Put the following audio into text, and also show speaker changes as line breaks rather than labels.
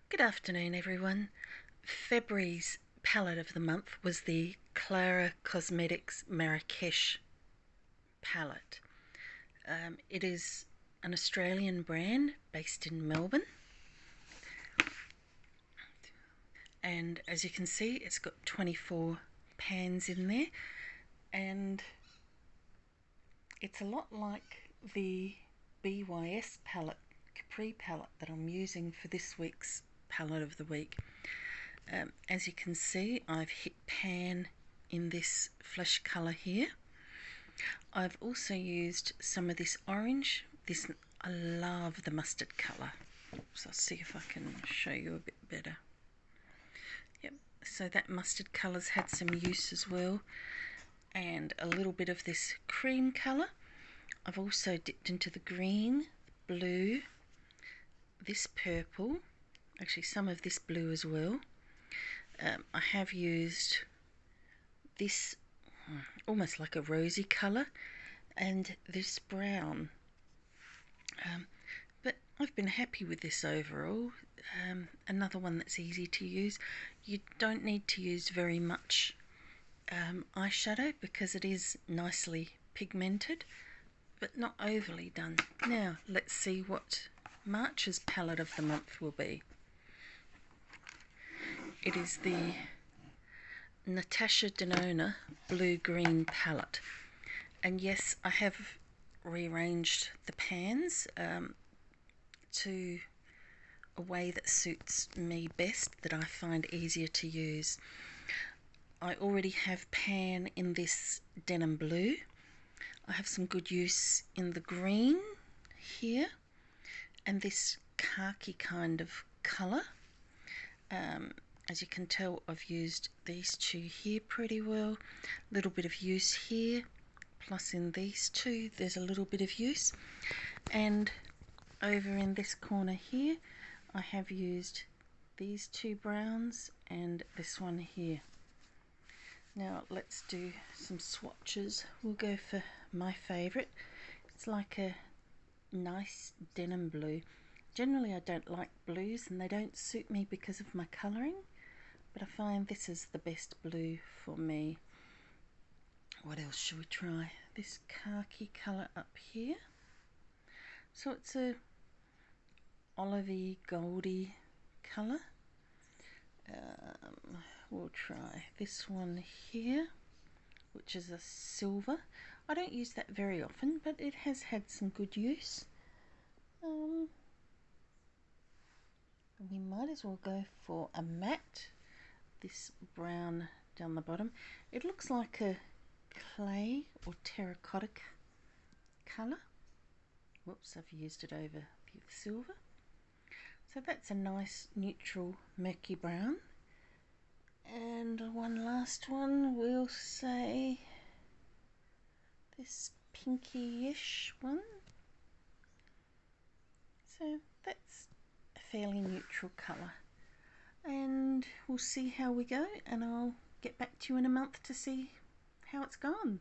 Good afternoon, everyone. February's palette of the month was the Clara Cosmetics Marrakesh palette. It is an Australian brand based in Melbourne, and as you can see, it's got 24 pans in there, and it's a lot like the BYS palette, Capri palette, that I'm using for this week's palette of the week. As you can see, I've hit pan in this flesh colour here. I've also used some of this orange. I love the mustard colour. So I'll see if I can show you a bit better. Yep, so that mustard colour's had some use as well. And a little bit of this cream colour. I've also dipped into the green, blue, this purple, actually some of this blue as well. I have used this almost like a rosy colour and this brown, but I've been happy with this overall. Another one that's easy to use. You don't need to use very much eyeshadow because it is nicely pigmented, but not overly done. Now let's see what March's palette of the month will be. It is the Natasha Denona blue-green palette, and yes, I have rearranged the pans to a way that suits me best, that I find easier to use. I already have pan in this denim blue. I have some good use in the green here and this khaki kind of colour. As you can tell, I've used these two here pretty well. A little bit of use here, plus in these two there's a little bit of use. And over in this corner here I have used these two browns and this one here. Now let's do some swatches. We'll go for my favourite. It's like a nice denim blue. Generally I don't like blues and they don't suit me because of my colouring, but I find this is the best blue for me. What else should we try? This khaki colour up here. So it's a olivey goldy colour. We'll try this one here, which is a silver. I don't use that very often, but it has had some good use. We might as well go for a matte, this brown down the bottom. It looks like a clay or terracotta colour. Whoops, I've used it over the silver. So that's a nice neutral murky brown. And one last one, we'll say this pinky-ish one. So that's a fairly neutral colour. And we'll see how we go, and I'll get back to you in a month to see how it's gone.